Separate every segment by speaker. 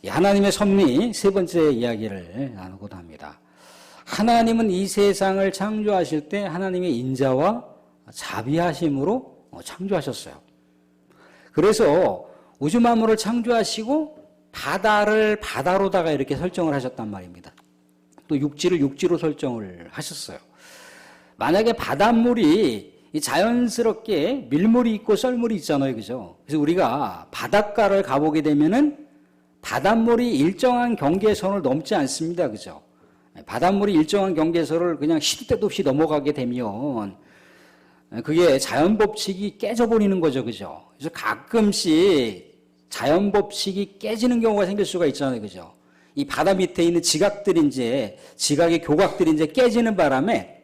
Speaker 1: 하나님의 섭리 세 번째 이야기를 나누고자 합니다. 하나님은 이 세상을 창조하실 때 하나님의 인자와 자비하심으로 창조하셨어요. 그래서 우주 만물을 창조하시고 바다를 바다로다가 이렇게 설정을 하셨단 말입니다. 또 육지를 육지로 설정을 하셨어요. 만약에 바닷물이 자연스럽게 밀물이 있고 썰물이 있잖아요. 그죠? 그래서 우리가 바닷가를 가보게 되면은 바닷물이 일정한 경계선을 넘지 않습니다. 그죠? 바닷물이 일정한 경계선을 그냥 시도 때도 없이 넘어가게 되면 그게 자연 법칙이 깨져버리는 거죠. 그죠? 그래서 가끔씩 자연 법칙이 깨지는 경우가 생길 수가 있잖아요. 그죠? 이 바다 밑에 있는 지각의 교각들이 깨지는 바람에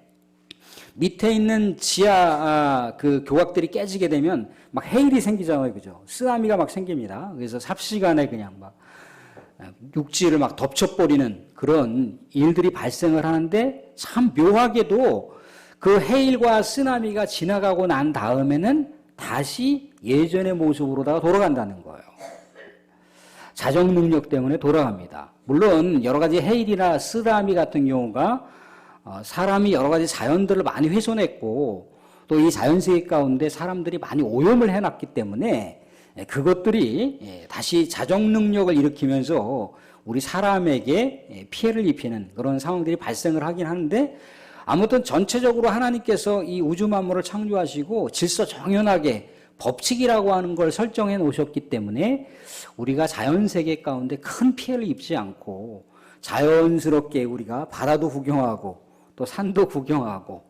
Speaker 1: 밑에 있는 지하 그 교각들이 깨지게 되면 막 해일이 생기잖아요. 그죠? 쓰나미가 막 생깁니다. 그래서 삽시간에 그냥 막 육지를 막 덮쳐버리는 그런 일들이 발생을 하는데 참 묘하게도 그 해일과 쓰나미가 지나가고 난 다음에는 다시 예전의 모습으로다가 돌아간다는 거예요. 자정 능력 때문에 돌아갑니다. 물론 여러 가지 해일이나 쓰나미 같은 경우가 사람이 여러 가지 자연들을 많이 훼손했고 또 이 자연세계 가운데 사람들이 많이 오염을 해놨기 때문에 그것들이 다시 자정 능력을 일으키면서 우리 사람에게 피해를 입히는 그런 상황들이 발생을 하긴 하는데 아무튼 전체적으로 하나님께서 이 우주 만물을 창조하시고 질서정연하게 법칙이라고 하는 걸 설정해 놓으셨기 때문에 우리가 자연세계 가운데 큰 피해를 입지 않고 자연스럽게 우리가 바다도 구경하고 또 산도 구경하고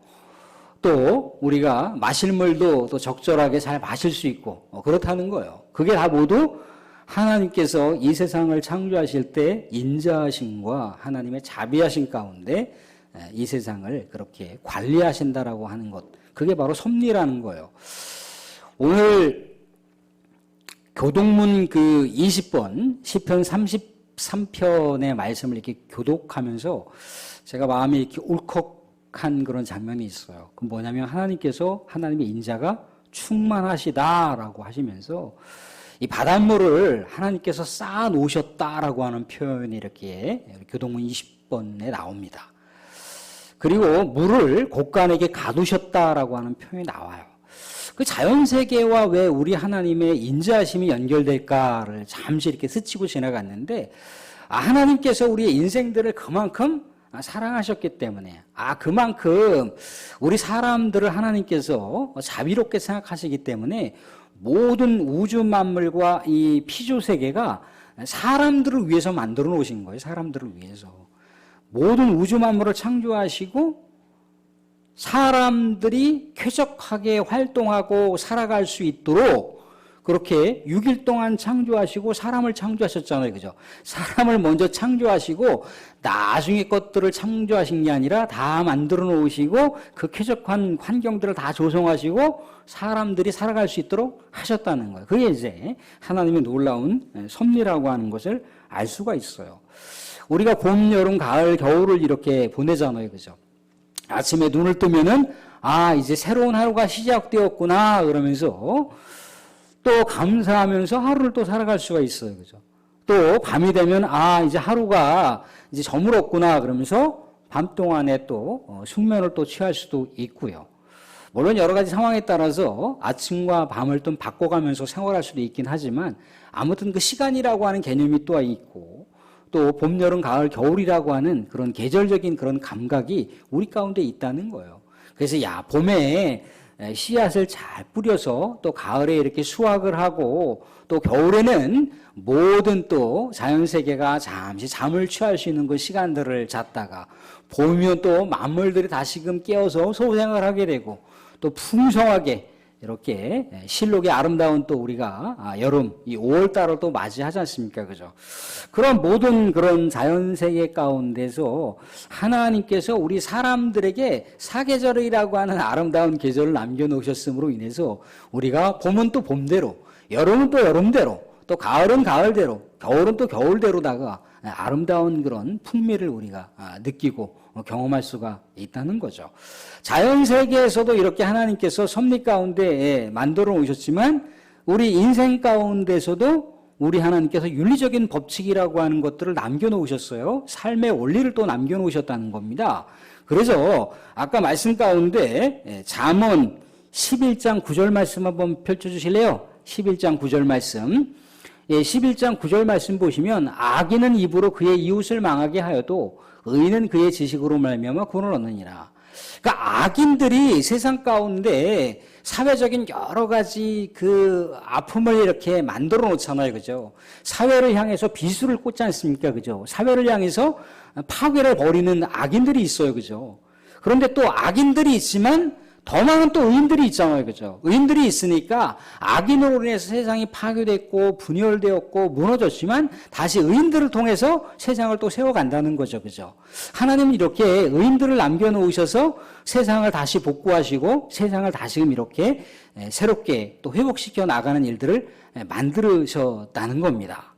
Speaker 1: 또 우리가 마실 물도 또 적절하게 잘 마실 수 있고 그렇다는 거예요. 그게 다 모두 하나님께서 이 세상을 창조하실 때 인자하심과 하나님의 자비하심 가운데 이 세상을 그렇게 관리하신다라고 하는 것, 그게 바로 섭리라는 거예요. 오늘 교독문 그 20번 시편 33편의 말씀을 이렇게 교독하면서 제가 마음이 이렇게 울컥한 그런 장면이 있어요. 그 뭐냐면 하나님께서 하나님의 인자가 충만하시다라고 하시면서 이 바닷물을 하나님께서 쌓아 놓으셨다라고 하는 표현이 이렇게 교독문 20번에 나옵니다. 그리고 물을 곳간에게 가두셨다라고 하는 표현이 나와요. 그 자연세계와 왜 우리 하나님의 인자하심이 연결될까를 잠시 이렇게 스치고 지나갔는데, 하나님께서 우리의 인생들을 그만큼 사랑하셨기 때문에, 그만큼 우리 사람들을 하나님께서 자비롭게 생각하시기 때문에 모든 우주 만물과 이 피조세계가 사람들을 위해서 만들어 놓으신 거예요. 사람들을 위해서. 모든 우주 만물을 창조하시고 사람들이 쾌적하게 활동하고 살아갈 수 있도록 그렇게 6일 동안 창조하시고 사람을 창조하셨잖아요. 그죠? 사람을 먼저 창조하시고 나중에 것들을 창조하신 게 아니라 다 만들어 놓으시고 그 쾌적한 환경들을 다 조성하시고 사람들이 살아갈 수 있도록 하셨다는 거예요. 그게 이제 하나님의 놀라운 섭리라고 하는 것을 알 수가 있어요. 우리가 봄, 여름, 가을, 겨울을 이렇게 보내잖아요. 그죠? 아침에 눈을 뜨면은 이제 새로운 하루가 시작되었구나 그러면서 또 감사하면서 하루를 또 살아갈 수가 있어요. 그죠? 또 밤이 되면 이제 하루가 이제 저물었구나 그러면서 밤 동안에 또 숙면을 또 취할 수도 있고요. 물론 여러 가지 상황에 따라서 아침과 밤을 좀 바꿔가면서 생활할 수도 있긴 하지만 아무튼 그 시간이라고 하는 개념이 또 있고 또 봄, 여름, 가을, 겨울이라고 하는 그런 계절적인 그런 감각이 우리 가운데 있다는 거예요. 그래서 봄에 씨앗을 잘 뿌려서 또 가을에 이렇게 수확을 하고 또 겨울에는 모든 또 자연세계가 잠시 잠을 취할 수 있는 그 시간들을 잤다가 봄이면 또 만물들이 다시금 깨어서 소생을 하게 되고 또 풍성하게 이렇게 실록의 아름다운 또 우리가 여름 이 5월달을 또 맞이하지 않습니까? 그죠? 그런 모든 그런 자연세계 가운데서 하나님께서 우리 사람들에게 사계절이라고 하는 아름다운 계절을 남겨놓으셨음으로 인해서 우리가 봄은 또 봄대로, 여름은 또 여름대로, 또 가을은 가을대로, 겨울은 또 겨울대로다가 아름다운 그런 풍미를 우리가 느끼고 경험할 수가 있다는 거죠. 자연세계에서도 이렇게 하나님께서 섭리 가운데 만들어 오셨지만 우리 인생 가운데서도 우리 하나님께서 윤리적인 법칙이라고 하는 것들을 남겨놓으셨어요. 삶의 원리를 또 남겨놓으셨다는 겁니다. 그래서 아까 말씀 가운데 잠언 11장 9절 말씀 한번 펼쳐주실래요? 11장 9절 말씀. 11장 9절 말씀 보시면 악인은 입으로 그의 이웃을 망하게 하여도 의인은 그의 지식으로 말미암아 구원을 얻느니라. 그러니까 악인들이 세상 가운데 사회적인 여러 가지 그 아픔을 이렇게 만들어 놓잖아요. 그죠? 사회를 향해서 비수를 꽂지 않습니까? 그죠? 사회를 향해서 파괴를 벌이는 악인들이 있어요. 그죠? 그런데 또 악인들이 있지만 더 많은 또 의인들이 있잖아요. 그죠? 의인들이 있으니까 악인으로 인해서 세상이 파괴됐고 분열되었고 무너졌지만 다시 의인들을 통해서 세상을 또 세워간다는 거죠. 그죠? 하나님은 이렇게 의인들을 남겨놓으셔서 세상을 다시 복구하시고 세상을 다시금 이렇게 새롭게 또 회복시켜 나가는 일들을 만들으셨다는 겁니다.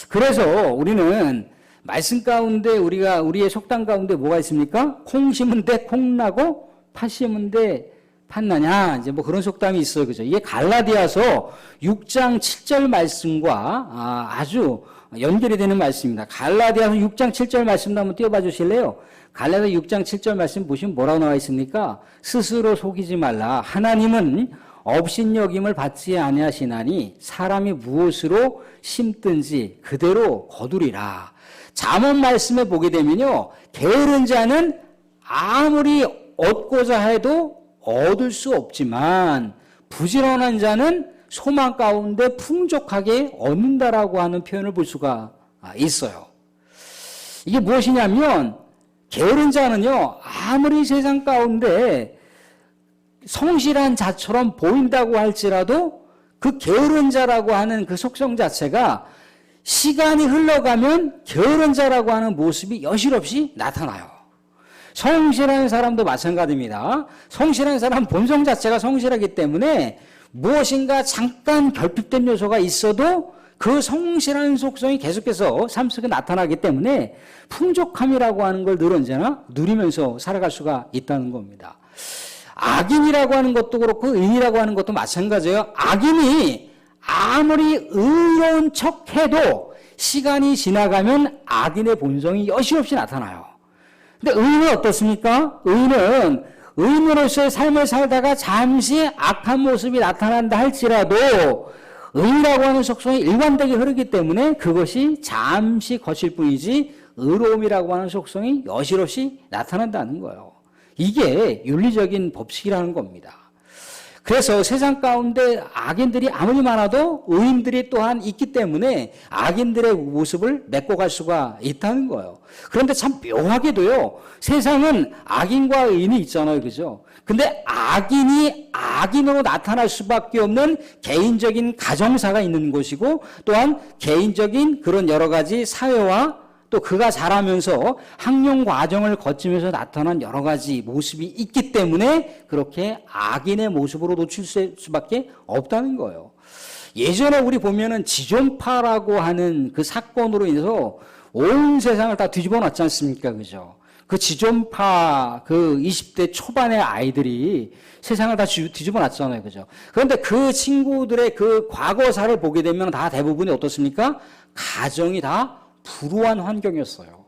Speaker 1: 그래서 우리는 말씀 가운데 우리의 속담 가운데 뭐가 있습니까? 콩 심은 데 콩 나고 팥 심은 데 팥 나냐? 이제 뭐 그런 속담이 있어요. 그죠? 이게 갈라디아서 6장 7절 말씀과 아주 연결이 되는 말씀입니다. 갈라디아서 6장 7절 말씀도 한번 띄워봐 주실래요? 갈라디아 6장 7절 말씀 보시면 뭐라고 나와 있습니까? 스스로 속이지 말라. 하나님은 업신여김을 받지 아니하시나니 사람이 무엇으로 심든지 그대로 거두리라. 잠언 말씀에 보게 되면요. 게으른 자는 아무리 얻고자 해도 얻을 수 없지만 부지런한 자는 소망 가운데 풍족하게 얻는다라고 하는 표현을 볼 수가 있어요. 이게 무엇이냐면 게으른 자는요. 아무리 세상 가운데 성실한 자처럼 보인다고 할지라도 그 게으른 자라고 하는 그 속성 자체가 시간이 흘러가면 게으른 자라고 하는 모습이 여실없이 나타나요. 성실한 사람도 마찬가지입니다. 성실한 사람 본성 자체가 성실하기 때문에 무엇인가 잠깐 결핍된 요소가 있어도 그 성실한 속성이 계속해서 삶 속에 나타나기 때문에 풍족함이라고 하는 걸 늘 언제나 누리면서 살아갈 수가 있다는 겁니다. 악인이라고 하는 것도 그렇고 의인이라고 하는 것도 마찬가지예요. 악인이 아무리 의로운 척해도 시간이 지나가면 악인의 본성이 여실없이 나타나요. 근데 의인은 어떻습니까? 의인은 의인으로서의 삶을 살다가 잠시 악한 모습이 나타난다 할지라도 의라고 하는 속성이 일관되게 흐르기 때문에 그것이 잠시 거칠 뿐이지 의로움이라고 하는 속성이 여실없이 나타난다는 거예요. 이게 윤리적인 법칙이라는 겁니다. 그래서 세상 가운데 악인들이 아무리 많아도 의인들이 또한 있기 때문에 악인들의 모습을 메꿔갈 수가 있다는 거예요. 그런데 참 묘하게도요, 세상은 악인과 의인이 있잖아요. 그죠? 근데 악인이 악인으로 나타날 수밖에 없는 개인적인 가정사가 있는 곳이고 또한 개인적인 그런 여러 가지 사회와 또 그가 자라면서 학령 과정을 거치면서 나타난 여러 가지 모습이 있기 때문에 그렇게 악인의 모습으로 노출될 수밖에 없다는 거예요. 예전에 우리 보면은 지존파라고 하는 그 사건으로 인해서 온 세상을 다 뒤집어 놨지 않습니까? 그죠? 그 지존파 그 20대 초반의 아이들이 세상을 다 뒤집어 놨잖아요. 그죠? 그런데 그 친구들의 그 과거사를 보게 되면 다 대부분이 어떻습니까? 가정이 다 불우한 환경이었어요.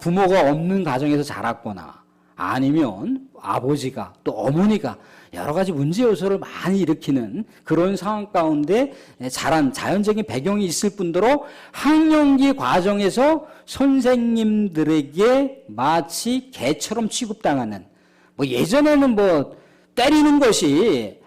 Speaker 1: 부모가 없는 가정에서 자랐거나 아니면 아버지가 또 어머니가 여러 가지 문제 요소를 많이 일으키는 그런 상황 가운데 자란 자연적인 배경이 있을 뿐더러 학령기 과정에서 선생님들에게 마치 개처럼 취급당하는, 뭐 예전에는 뭐 때리는 것이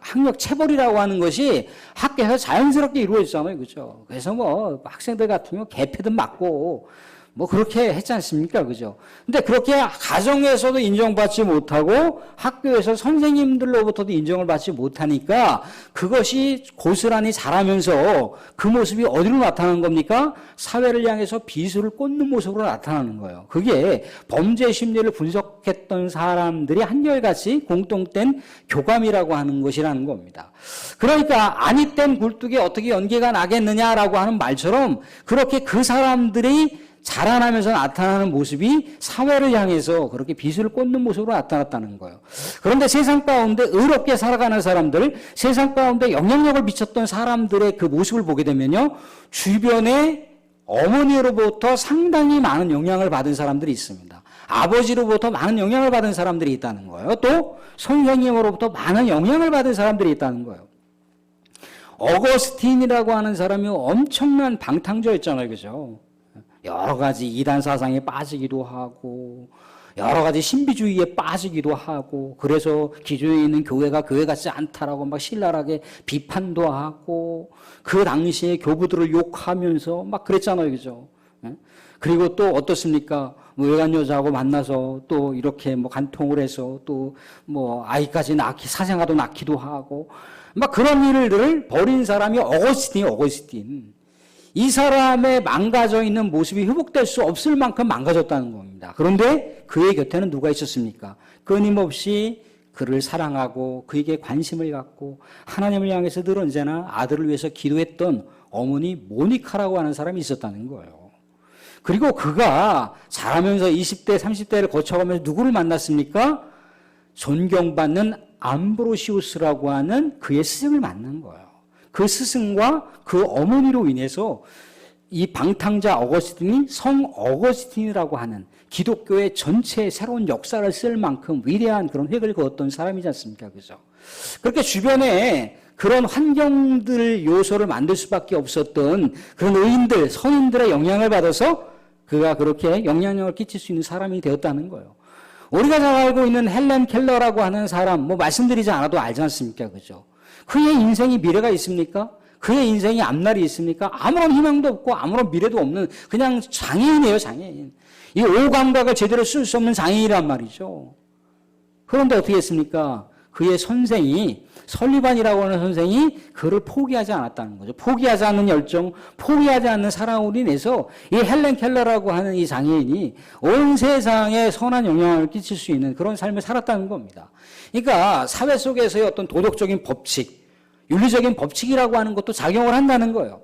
Speaker 1: 학력 체벌이라고 하는 것이 학교에서 자연스럽게 이루어지잖아요. 그죠? 그래서 뭐 학생들 같으면 개패든 맞고 뭐 그렇게 했지 않습니까? 그죠? 근데 그렇게 가정에서도 인정받지 못하고 학교에서 선생님들로부터도 인정을 받지 못하니까 그것이 고스란히 자라면서 그 모습이 어디로 나타나는 겁니까? 사회를 향해서 비수를 꽂는 모습으로 나타나는 거예요. 그게 범죄 심리를 분석했던 사람들이 한결같이 공통된 교감이라고 하는 것이라는 겁니다. 그러니까 아니 땐 굴뚝에 어떻게 연기가 나겠느냐라고 하는 말처럼 그렇게 그 사람들이 자라나면서 나타나는 모습이 사회를 향해서 그렇게 빛을 꽂는 모습으로 나타났다는 거예요. 그런데 세상 가운데 의롭게 살아가는 사람들, 세상 가운데 영향력을 미쳤던 사람들의 그 모습을 보게 되면요, 주변에 어머니로부터 상당히 많은 영향을 받은 사람들이 있습니다. 아버지로부터 많은 영향을 받은 사람들이 있다는 거예요. 또 선생님으로부터 많은 영향을 받은 사람들이 있다는 거예요. 어거스틴이라고 하는 사람이 엄청난 방탕자였잖아요. 그죠? 여러 가지 이단 사상에 빠지기도 하고 여러 가지 신비주의에 빠지기도 하고 그래서 기존에 있는 교회가 교회 같지 않다라고 막 신랄하게 비판도 하고 그 당시에 교부들을 욕하면서 막 그랬잖아요. 그죠? 그리고 또 어떻습니까? 뭐 외간 여자하고 만나서 또 이렇게 뭐 간통을 해서 또 뭐 아이까지 사생아도 낳기도 하고 막 그런 일들을 벌인 사람이 어거스틴. 이 사람의 망가져 있는 모습이 회복될 수 없을 만큼 망가졌다는 겁니다. 그런데 그의 곁에는 누가 있었습니까? 끊임없이 그를 사랑하고 그에게 관심을 갖고 하나님을 향해서 늘 언제나 아들을 위해서 기도했던 어머니 모니카라고 하는 사람이 있었다는 거예요. 그리고 그가 자라면서 20대, 30대를 거쳐가면서 누구를 만났습니까? 존경받는 암브로시우스라고 하는 그의 스승을 만난 거예요. 그 스승과 그 어머니로 인해서 이 방탕자 어거스틴이 성 어거스틴이라고 하는 기독교의 전체의 새로운 역사를 쓸 만큼 위대한 그런 획을 그었던 사람이지 않습니까? 그죠? 그렇게 주변에 그런 환경들 요소를 만들 수밖에 없었던 그런 의인들, 선인들의 영향을 받아서 그가 그렇게 영향력을 끼칠 수 있는 사람이 되었다는 거예요. 우리가 잘 알고 있는 헬렌 켈러라고 하는 사람, 뭐 말씀드리지 않아도 알지 않습니까? 그죠? 그의 인생이 미래가 있습니까? 그의 인생이 앞날이 있습니까? 아무런 희망도 없고 아무런 미래도 없는 그냥 장애인이에요, 장애인. 이 오감각을 제대로 쓸 수 없는 장애인이란 말이죠. 그런데 어떻게 했습니까? 그의 선생이 설리반이라고 하는 선생이 그를 포기하지 않았다는 거죠. 포기하지 않는 열정, 포기하지 않는 사랑으로 인해서 이 헬렌 켈러라고 하는 이 장애인이 온 세상에 선한 영향을 끼칠 수 있는 그런 삶을 살았다는 겁니다. 그러니까 사회 속에서의 어떤 도덕적인 법칙, 윤리적인 법칙이라고 하는 것도 작용을 한다는 거예요.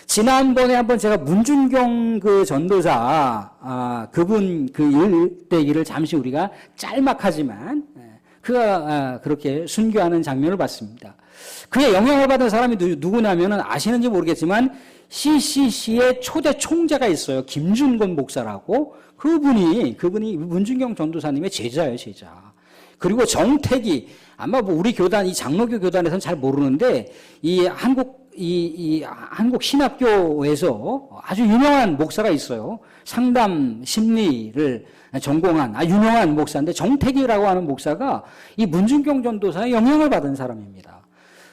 Speaker 1: 지난번에 한번 제가 문준경 그 전도사, 그분 그 일대기를 잠시 우리가 짤막하지만 그가 그렇게 순교하는 장면을 봤습니다. 그의 영향을 받은 사람이 누구냐면은 아시는지 모르겠지만 CCC의 초대 총재가 있어요. 김준건 목사라고. 그분이 문준경 전도사님의 제자예요, 제자. 그리고 정택이 아마 뭐 우리 교단, 이 장로교 교단에서는 잘 모르는데 이 한국 신학교에서 아주 유명한 목사가 있어요. 상담 심리를 전공한 유명한 목사인데 정택이라고 하는 목사가 이 문준경 전도사의 영향을 받은 사람입니다.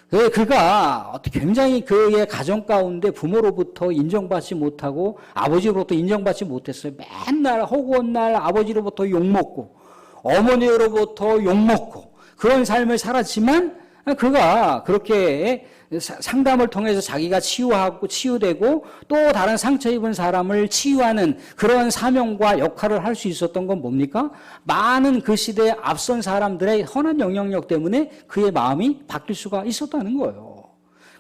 Speaker 1: 그가 굉장히 그의 가정 가운데 부모로부터 인정받지 못하고 아버지로부터 인정받지 못했어요. 맨날 허구한 날 아버지로부터 욕먹고 어머니로부터 욕먹고 그런 삶을 살았지만 그가 그렇게 상담을 통해서 자기가 치유하고 치유되고 또 다른 상처 입은 사람을 치유하는 그런 사명과 역할을 할 수 있었던 건 뭡니까? 많은 그 시대에 앞선 사람들의 선한 영향력 때문에 그의 마음이 바뀔 수가 있었다는 거예요.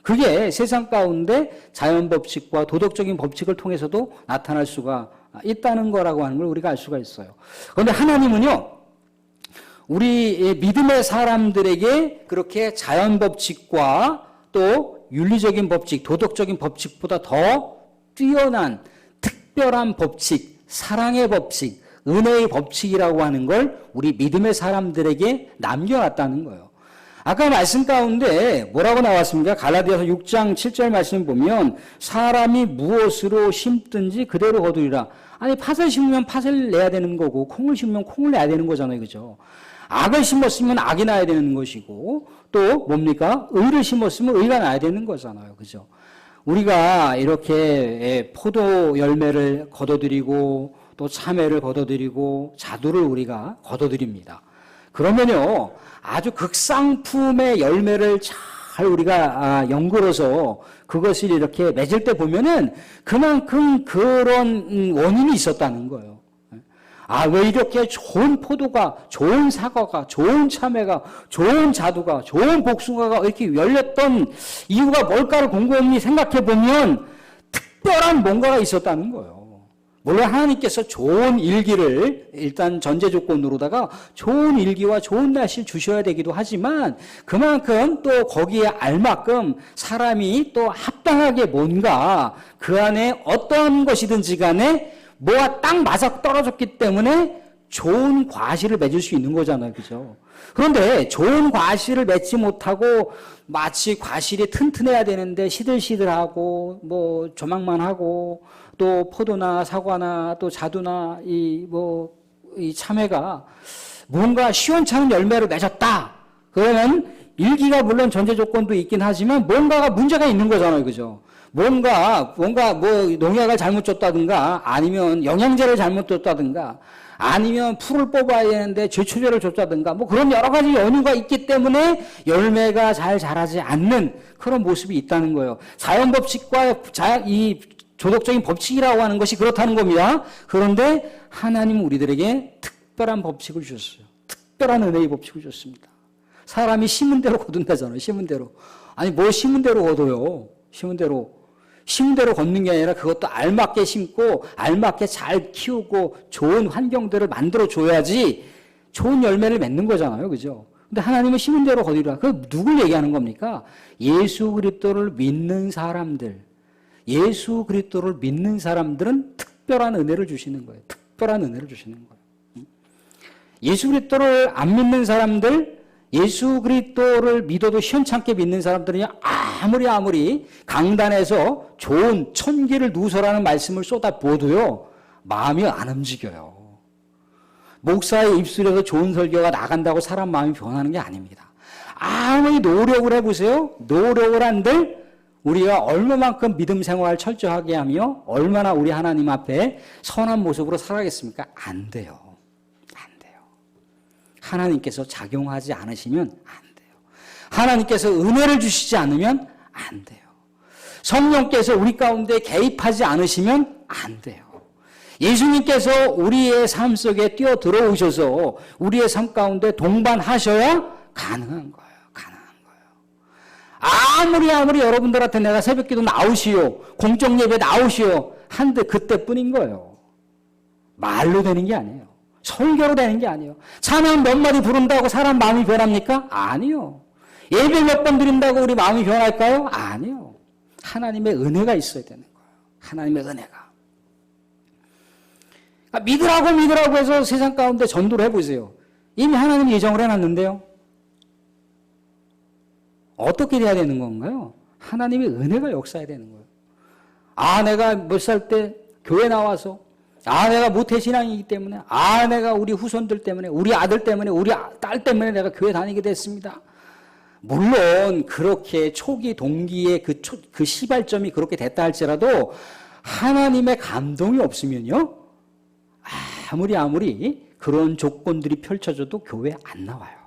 Speaker 1: 그게 세상 가운데 자연 법칙과 도덕적인 법칙을 통해서도 나타날 수가 있다는 거라고 하는 걸 우리가 알 수가 있어요. 그런데 하나님은요, 우리 믿음의 사람들에게 그렇게 자연 법칙과 또 윤리적인 법칙, 도덕적인 법칙보다 더 뛰어난 특별한 법칙, 사랑의 법칙, 은혜의 법칙이라고 하는 걸 우리 믿음의 사람들에게 남겨놨다는 거예요. 아까 말씀 가운데 뭐라고 나왔습니까? 갈라디아서 6장 7절 말씀 보면 사람이 무엇으로 심든지 그대로 거두리라. 아니 팥을 심으면 팥을 내야 되는 거고 콩을 심으면 콩을 내야 되는 거잖아요. 그죠? 악을 심었으면 악이 나야 되는 것이고 또 뭡니까? 의를 심었으면 의가 나야 되는 거잖아요. 그죠? 우리가 이렇게 포도 열매를 거둬들이고 또 참외를 거둬들이고 자두를 우리가 거둬들입니다. 그러면요, 아주 극상품의 열매를 잘 우리가 연구로서 그것을 이렇게 맺을 때 보면은 그만큼 그런 원인이 있었다는 거예요. 왜 이렇게 좋은 포도가, 좋은 사과가, 좋은 참외가, 좋은 자두가, 좋은 복숭아가 이렇게 열렸던 이유가 뭘까를 곰곰이 생각해 보면 특별한 뭔가가 있었다는 거예요. 물론 하나님께서 좋은 일기를 일단 전제 조건으로다가 좋은 일기와 좋은 날씨를 주셔야 되기도 하지만 그만큼 또 거기에 알만큼 사람이 또 합당하게 뭔가 그 안에 어떠한 것이든지 간에 뭐가 딱 맞아 떨어졌기 때문에 좋은 과실을 맺을 수 있는 거잖아요. 그죠? 그런데 좋은 과실을 맺지 못하고 마치 과실이 튼튼해야 되는데 시들시들하고 뭐 조망만 하고 또 포도나 사과나 또 자두나 이 참외가 뭔가 시원찮은 열매를 맺었다. 그러면 일기가 물론 전제 조건도 있긴 하지만 뭔가가 문제가 있는 거잖아요. 그죠? 뭔가 농약을 잘못 줬다든가 아니면 영양제를 잘못 줬다든가 아니면 풀을 뽑아야 되는데 제초제를 줬다든가 뭐 그런 여러 가지 연유가 있기 때문에 열매가 잘 자라지 않는 그런 모습이 있다는 거예요. 자연법칙과 이 조덕적인 법칙이라고 하는 것이 그렇다는 겁니다. 그런데 하나님은 우리들에게 특별한 법칙을 주셨어요. 특별한 은혜의 법칙을 줬습니다. 사람이 심은 대로 거둔다잖아요. 심은 대로. 아니 뭘 심은 대로 거둬요. 심은 대로 걷는 게 아니라 그것도 알맞게 심고 알맞게 잘 키우고 좋은 환경들을 만들어 줘야지 좋은 열매를 맺는 거잖아요. 그죠? 근데 하나님은 심은 대로 거두리라. 그 누굴 얘기하는 겁니까? 예수 그리스도를 믿는 사람들. 예수 그리스도를 믿는 사람들은 특별한 은혜를 주시는 거예요. 특별한 은혜를 주시는 거예요. 예수 그리스도를 안 믿는 사람들, 예수 그리스도를 믿어도 시원찮게 믿는 사람들은 아무리 강단에서 좋은 천기를 누서라는 말씀을 쏟아부어도요 마음이 안 움직여요. 목사의 입술에서 좋은 설교가 나간다고 사람 마음이 변하는 게 아닙니다. 아무리 노력을 해보세요. 노력을 한들 우리가 얼마만큼 믿음 생활을 철저하게 하며 얼마나 우리 하나님 앞에 선한 모습으로 살아가겠습니까? 안 돼요. 하나님께서 작용하지 않으시면 안 돼요. 하나님께서 은혜를 주시지 않으면 안 돼요. 성령께서 우리 가운데 개입하지 않으시면 안 돼요. 예수님께서 우리의 삶 속에 뛰어 들어오셔서 우리의 삶 가운데 동반하셔야 가능한 거예요. 아무리 여러분들한테 내가 새벽기도 나오시오, 공적 예배 나오시오 한데 그때뿐인 거예요. 말로 되는 게 아니에요. 설교로 되는 게 아니에요. 찬양 몇 마디 부른다고 사람 마음이 변합니까? 아니요. 예배 몇 번 드린다고 우리 마음이 변할까요? 아니요. 하나님의 은혜가 있어야 되는 거예요. 하나님의 은혜가. 그러니까 믿으라고 해서 세상 가운데 전도를 해보세요. 이미 하나님이 예정을 해놨는데요. 어떻게 돼야 되는 건가요? 하나님의 은혜가 역사해야 되는 거예요. 내가 몇 살 때 교회 나와서 내가 모태신앙이기 때문에 내가 우리 후손들 때문에 우리 아들 때문에 우리 딸 때문에 내가 교회 다니게 됐습니다. 물론 그렇게 초기 동기의 그 시발점이 그렇게 됐다 할지라도 하나님의 감동이 없으면요 아무리 그런 조건들이 펼쳐져도 교회 안 나와요.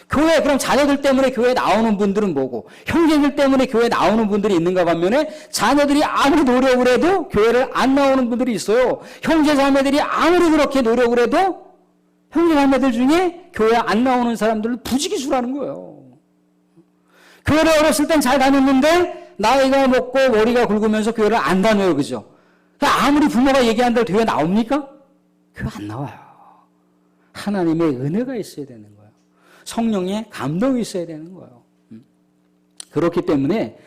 Speaker 1: 교회 그럼 자녀들 때문에 교회 나오는 분들은 뭐고 형제들 때문에 교회 나오는 분들이 있는가 반면에 자녀들이 아무리 노력을 해도 교회를 안 나오는 분들이 있어요. 형제 자매들이 아무리 그렇게 노력을 해도 형제 자매들 중에 교회 안 나오는 사람들을 부지기수라는 거예요. 교회를 어렸을 땐 잘 다녔는데 나이가 먹고 머리가 굵으면서 교회를 안 다녀요. 그죠? 아무리 부모가 얘기한다고 교회 나옵니까? 교회 안 나와요. 하나님의 은혜가 있어야 되는 거예요. 성령의 감동이 있어야 되는 거예요. 그렇기 때문에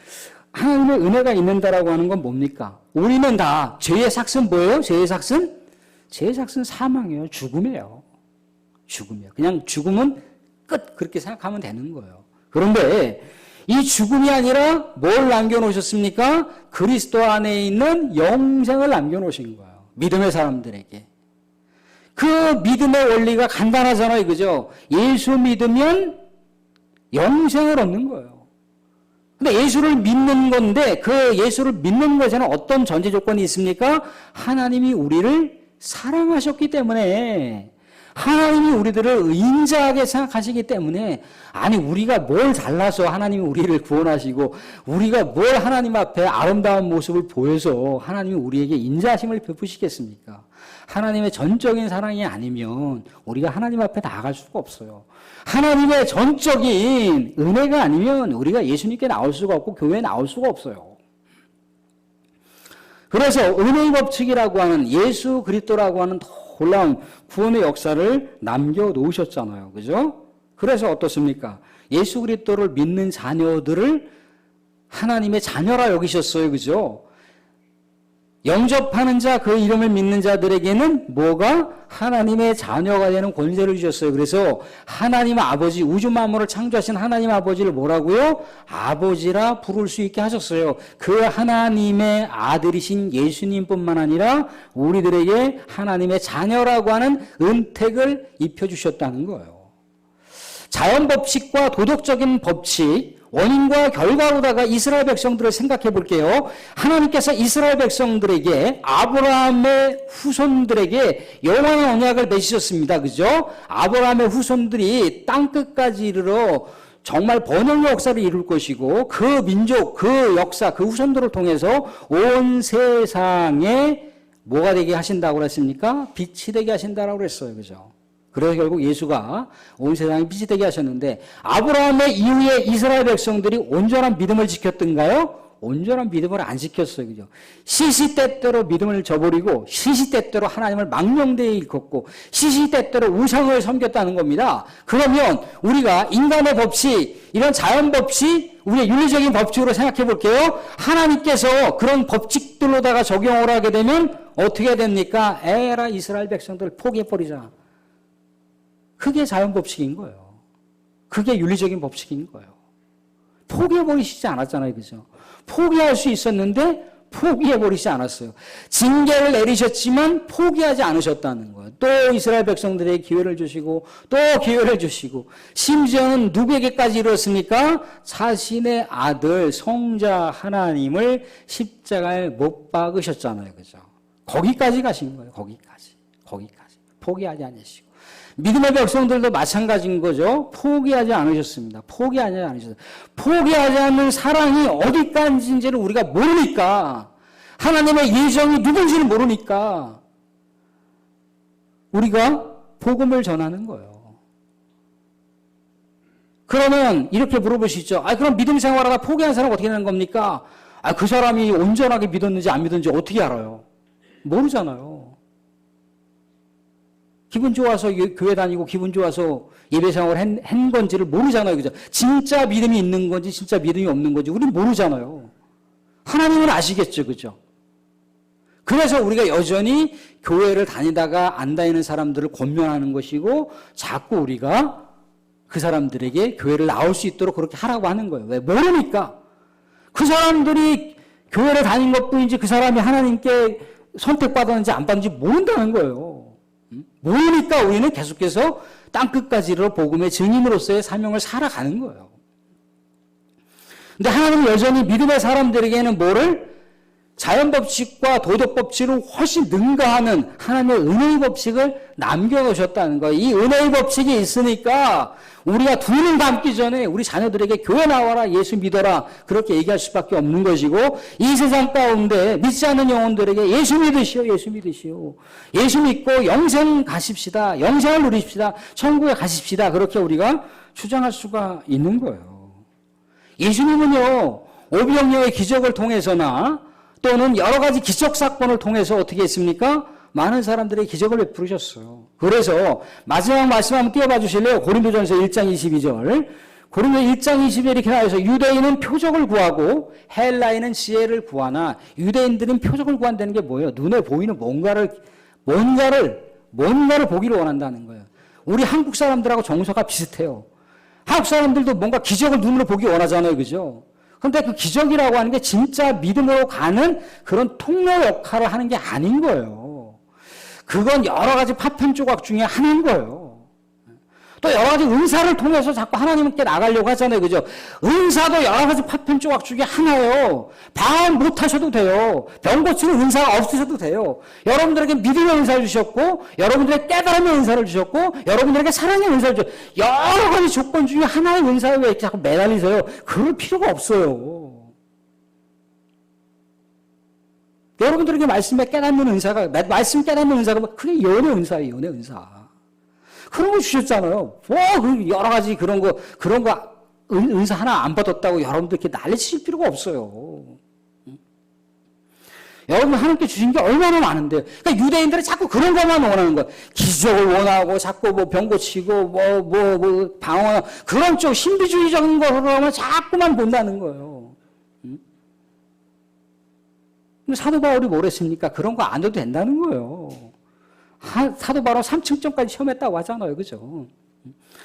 Speaker 1: 하나님의 은혜가 있는다라고 하는 건 뭡니까? 우리는 다 죄의 삭은 뭐예요? 죄의 삭은 사망이에요. 죽음이에요. 그냥 죽음은 끝 그렇게 생각하면 되는 거예요. 그런데 이 죽음이 아니라 뭘 남겨놓으셨습니까? 그리스도 안에 있는 영생을 남겨놓으신 거예요. 믿음의 사람들에게. 그 믿음의 원리가 간단하잖아요. 그죠? 예수 믿으면 영생을 얻는 거예요. 근데 예수를 믿는 건데 그 예수를 믿는 것에는 어떤 전제 조건이 있습니까? 하나님이 우리를 사랑하셨기 때문에 하나님이 우리들을 인자하게 생각하시기 때문에 우리가 뭘 잘나서 하나님이 우리를 구원하시고 우리가 뭘 하나님 앞에 아름다운 모습을 보여서 하나님이 우리에게 인자하심을 베푸시겠습니까? 하나님의 전적인 사랑이 아니면 우리가 하나님 앞에 나아갈 수가 없어요. 하나님의 전적인 은혜가 아니면 우리가 예수님께 나올 수가 없고 교회에 나올 수가 없어요. 그래서 은혜의 법칙이라고 하는 예수 그리스도라고 하는 놀라운 구원의 역사를 남겨놓으셨잖아요. 그죠? 그래서 어떻습니까? 예수 그리스도를 믿는 자녀들을 하나님의 자녀라 여기셨어요. 그죠? 영접하는 자, 그 이름을 믿는 자들에게는 뭐가? 하나님의 자녀가 되는 권세를 주셨어요. 그래서 하나님 아버지, 우주 만물을 창조하신 하나님 아버지를 뭐라고요? 아버지라 부를 수 있게 하셨어요. 그 하나님의 아들이신 예수님뿐만 아니라 우리들에게 하나님의 자녀라고 하는 은택을 입혀주셨다는 거예요. 자연 법칙과 도덕적인 법칙, 원인과 결과로다가 이스라엘 백성들을 생각해 볼게요. 하나님께서 이스라엘 백성들에게 아브라함의 후손들에게 영원한 언약을 맺으셨습니다. 그죠? 아브라함의 후손들이 땅끝까지 이르러 정말 번영의 역사를 이룰 것이고 그 민족, 그 역사, 그 후손들을 통해서 온 세상에 뭐가 되게 하신다고 그랬습니까? 빛이 되게 하신다라고 그랬어요. 그죠? 그래서 결국 예수가 온 세상에 빛이 되게 하셨는데 아브라함의 이후에 이스라엘 백성들이 온전한 믿음을 지켰던가요? 온전한 믿음을 안 지켰어요. 그죠? 시시때때로 믿음을 저버리고 시시때때로 하나님을 망령되이 일컫고 시시때때로 우상을 섬겼다는 겁니다. 그러면 우리가 인간의 법칙, 이런 자연 법칙, 우리의 윤리적인 법칙으로 생각해 볼게요. 하나님께서 그런 법칙들로다가 적용을 하게 되면 어떻게 됩니까? 에라 이스라엘 백성들 포기해버리자. 그게 자연법칙인 거예요. 그게 윤리적인 법칙인 거예요. 포기해버리시지 않았잖아요. 그죠? 포기할 수 있었는데 포기해버리지 않았어요. 징계를 내리셨지만 포기하지 않으셨다는 거예요. 또 이스라엘 백성들에게 기회를 주시고 또 기회를 주시고 심지어는 누구에게까지 이뤘습니까? 자신의 아들 성자 하나님을 십자가에 못 박으셨잖아요. 그죠? 거기까지 가신 거예요. 거기까지. 포기하지 않으시고. 믿음의 백성들도 마찬가지인 거죠. 포기하지 않으셨습니다. 포기하지 않으셨어요. 포기하지 않는 사랑이 어디까지인지를 우리가 모르니까, 하나님의 예정이 누군지를 모르니까 우리가 복음을 전하는 거예요. 그러면 이렇게 물어보시죠. 그럼 믿음 생활하다 포기한 사람은 어떻게 되는 겁니까? 그 사람이 온전하게 믿었는지 안 믿었는지 어떻게 알아요? 모르잖아요. 기분 좋아서 교회 다니고 기분 좋아서 예배 생활을 한 건지를 모르잖아요. 그죠? 진짜 믿음이 있는 건지 진짜 믿음이 없는 건지 우리는 모르잖아요. 하나님은 아시겠죠. 그죠? 그래서 우리가 여전히 교회를 다니다가 안 다니는 사람들을 권면하는 것이고 자꾸 우리가 그 사람들에게 교회를 나올 수 있도록 그렇게 하라고 하는 거예요. 왜? 모르니까. 그 사람들이 교회를 다닌 것뿐이지 그 사람이 하나님께 선택받았는지 안 받았는지 모른다는 거예요. 모르니까 우리는 계속해서 땅끝까지 이르러 복음의 증인으로서의 사명을 살아가는 거예요. 근데 하나님은 여전히 믿음의 사람들에게는 뭐를? 자연법칙과 도덕법칙을 훨씬 능가하는 하나님의 은혜의 법칙을 남겨놓으셨다는 거예요. 이 은혜의 법칙이 있으니까 우리가 두 눈 감기 전에 우리 자녀들에게 교회 나와라, 예수 믿어라 그렇게 얘기할 수밖에 없는 것이고, 이 세상 가운데 믿지 않는 영혼들에게 예수 믿으시오, 예수 믿으시오, 예수 믿고 영생 가십시다, 영생을 누리십시다, 천국에 가십시다, 그렇게 우리가 주장할 수가 있는 거예요. 예수님은요 오병이어의 기적을 통해서나 또는 여러 가지 기적 사건을 통해서 어떻게 했습니까? 많은 사람들의 기적을 베푸셨어요. 그래서 마지막 말씀 한번 띄워봐 주실래요? 고린도전서 1장 22절. 고린도 1장 22절 이렇게 나와서 유대인은 표적을 구하고 헬라인은 지혜를 구하나, 유대인들은 표적을 구한다는 게 뭐예요? 눈에 보이는 뭔가를 보기를 원한다는 거예요. 우리 한국 사람들하고 정서가 비슷해요. 한국 사람들도 뭔가 기적을 눈으로 보기 원하잖아요. 그죠? 근데 그 기적이라고 하는 게 진짜 믿음으로 가는 그런 통로 역할을 하는 게 아닌 거예요. 그건 여러 가지 파편 조각 중에 하나인 거예요. 또 여러 가지 은사를 통해서 자꾸 하나님께 나가려고 하잖아요. 그죠? 은사도 여러 가지 파편 조각 중에 하나예요. 방언 못 하셔도 돼요. 병 고치는 은사가 없으셔도 돼요. 여러분들에게 믿음의 은사를 주셨고, 여러분들에게 깨달음의 은사를 주셨고, 여러분들에게 사랑의 은사를 주셨고, 여러 가지 조건 중에 하나의 은사에 왜 이렇게 자꾸 매달리세요? 그럴 필요가 없어요. 여러분들에게 말씀에 깨닫는 은사가, 말씀 깨닫는 은사가 그게 연의 은사예요, 연의 은사. 그런 거 주셨잖아요. 여러 가지 그런 거, 은사 하나 안 받았다고 여러분들 이렇게 난리치실 필요가 없어요. 여러분 하나님께 주신 게 얼마나 많은데요. 그러니까 유대인들은 자꾸 그런 것만 원하는 거예요. 기적을 원하고 자꾸 뭐 병 고치고 뭐 방언 그런 쪽 신비주의적인 거로만 자꾸만 본다는 거예요. 사도 바울이 뭐랬습니까? 그런 거 안 해도 된다는 거예요. 사도 바울 3층점까지 시험했다고 하잖아요. 그죠?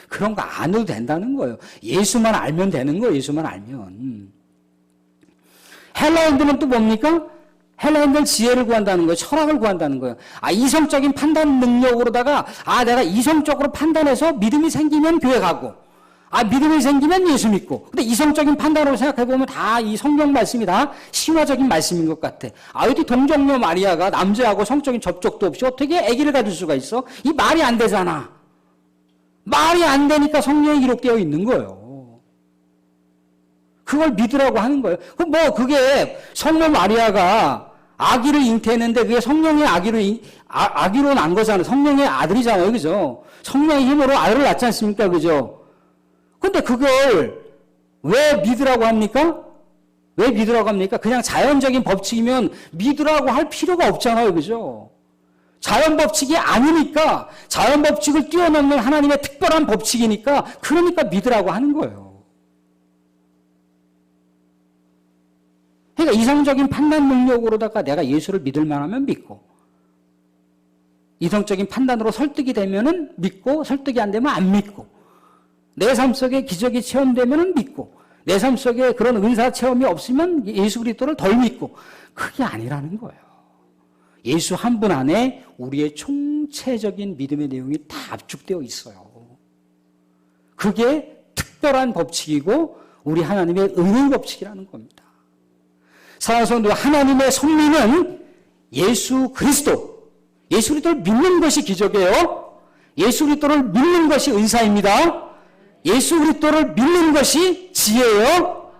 Speaker 1: 그런 거 안 해도 된다는 거예요. 예수만 알면 되는 거예요. 예수만 알면. 헬라인들은 또 뭡니까? 헬라인들은 지혜를 구한다는 거예요. 철학을 구한다는 거예요. 이성적인 판단 능력으로다가 내가 이성적으로 판단해서 믿음이 생기면 교회 가고 믿음이 생기면 예수 믿고. 근데 이성적인 판단으로 생각해보면 다 이 성경 말씀이 다 신화적인 말씀인 것 같아. 어디 동정녀 마리아가 남자하고 성적인 접촉도 없이 어떻게 아기를 가질 수가 있어? 이 말이 안 되잖아. 말이 안 되니까 성경에 기록되어 있는 거예요. 그걸 믿으라고 하는 거예요. 그럼 그게 성모 마리아가 아기를 잉태했는데 그게 성령의 아기로 난 거잖아요. 성령의 아들이잖아요. 그죠? 성령의 힘으로 아들을 낳지 않습니까? 그죠? 근데 그걸 왜 믿으라고 합니까? 왜 믿으라고 합니까? 그냥 자연적인 법칙이면 믿으라고 할 필요가 없잖아요. 그죠? 자연 법칙이 아니니까, 자연 법칙을 뛰어넘는 하나님의 특별한 법칙이니까, 그러니까 믿으라고 하는 거예요. 그러니까 이성적인 판단 능력으로다가 내가 예수를 믿을 만하면 믿고, 이성적인 판단으로 설득이 되면은 믿고, 설득이 안 되면 안 믿고, 내 삶 속에 기적이 체험되면 믿고, 내 삶 속에 그런 은사 체험이 없으면 예수 그리스도를 덜 믿고, 그게 아니라는 거예요. 예수 한 분 안에 우리의 총체적인 믿음의 내용이 다 압축되어 있어요. 그게 특별한 법칙이고 우리 하나님의 은혜의 법칙이라는 겁니다. 사랑하는 성도, 하나님의 섭리는 예수 그리스도를 믿는 것이 기적이에요. 예수 그리스도를 믿는 것이 은사입니다. 예수 그리스도를 믿는 것이 지혜예요.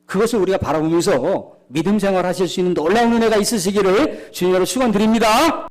Speaker 1: 그것을 우리가 바라보면서 믿음 생활하실 수 있는 놀라운 은혜가 있으시기를 주님으로 축원드립니다.